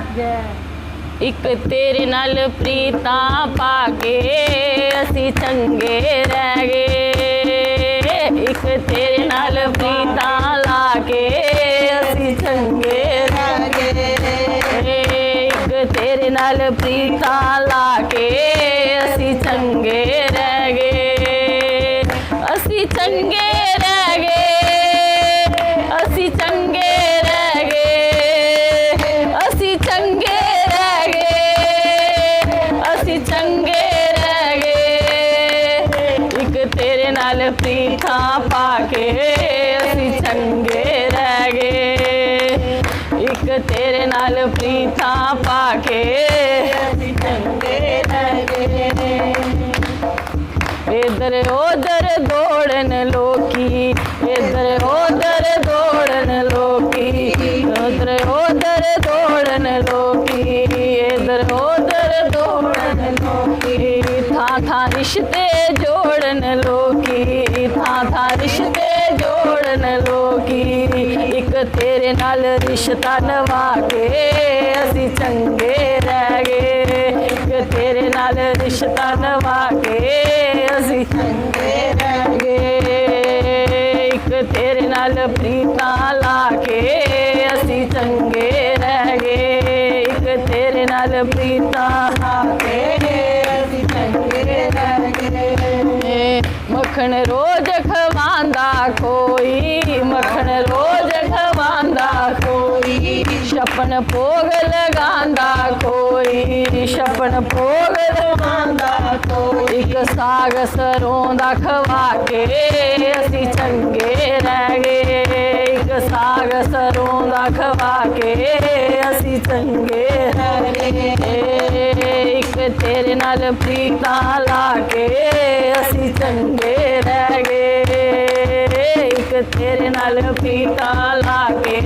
लागे। एक तेरे नाल प्रीता पाके असी चंगे रह गए। एक तेरे नाल प्रीता लाके असी चंगे रह गए। एक तेरे नाल प्रीता लाके असी चंगे रह गए। असी चंगे रह गए। असी चंगे रह गए। असी चंगे रह गए। असी चंगे रह गए। एक तेरे नाल प्रीता पाके असी चंगे रह गए। एक तेरे नाल प्रीता पाके असी चंगे रह गए। इधर उधर दौड़न लोकी, इधर उधर दौड़न लोकी, इधर उधर दौड़न लोकी, इधर उधर दौड़न लोकी। था था रिश्ते जोड़न लोकी, था था रिश्ते जोड़न लोकी। एक तेरे नाल रिश्ता नवा के असी चंगे रह गए। एक तेरे नाल रिश्ता नवा के असी चंगे रह गए। एक तेरे नाल प्रीता लाके असी चंगे रह गए। एक तेरे नाल प्रीता लाके असी चंगे रह गए। मखन रोज खवांदा कोई, मखन रोज खवांदा कोई, छप्पन भोग लगांदा कोई, छप्पन भोग लगांदा कोई। एक साग सरों दा खवा के असी चंगे रह गए। एक साग सरों दा खवा के असी चंगे रह गए। एक तेरे नाल प्रीता लाके असी चंगे रह गए। एक तेरे नाल प्रीता लाके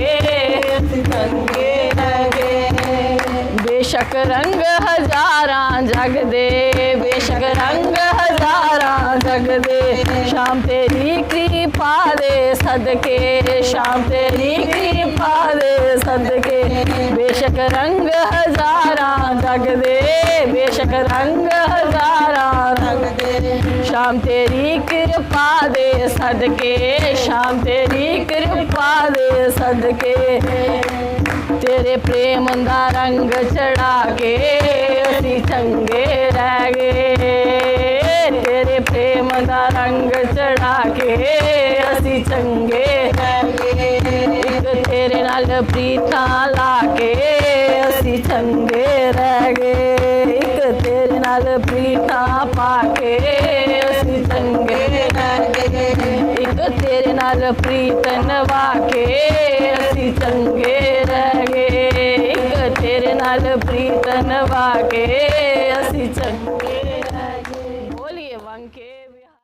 असी चंगे रह गए। बेशक रंग हजारां जग दे, बेशक रंग हजारां जग दे, शाम तेरी कृपा दे सदके, शाम तेरी कृपा दे सदके। बेशक रंग हजारां जग दे, बेशक रंग हजारां जग दे, शाम तेरी कृपा दे सदके, शाम तेरी कृपा दे सदके। तेरे प्रेम दा रंग चढ़ा के असी चंगे रह गए। तेरे प्रेम दा रंग चढ़ा के असी चंगे रह गए। एक तेरे नाल प्रीता लाके असी चंगे रह गए। एक तेरे नाल प्रीता पाके असी चंगे रह गए। एक तेरे नाल प्रीत नवा के असी चंगे रह गए। एक तेरे नाल प्रीत नवा के असी चंगे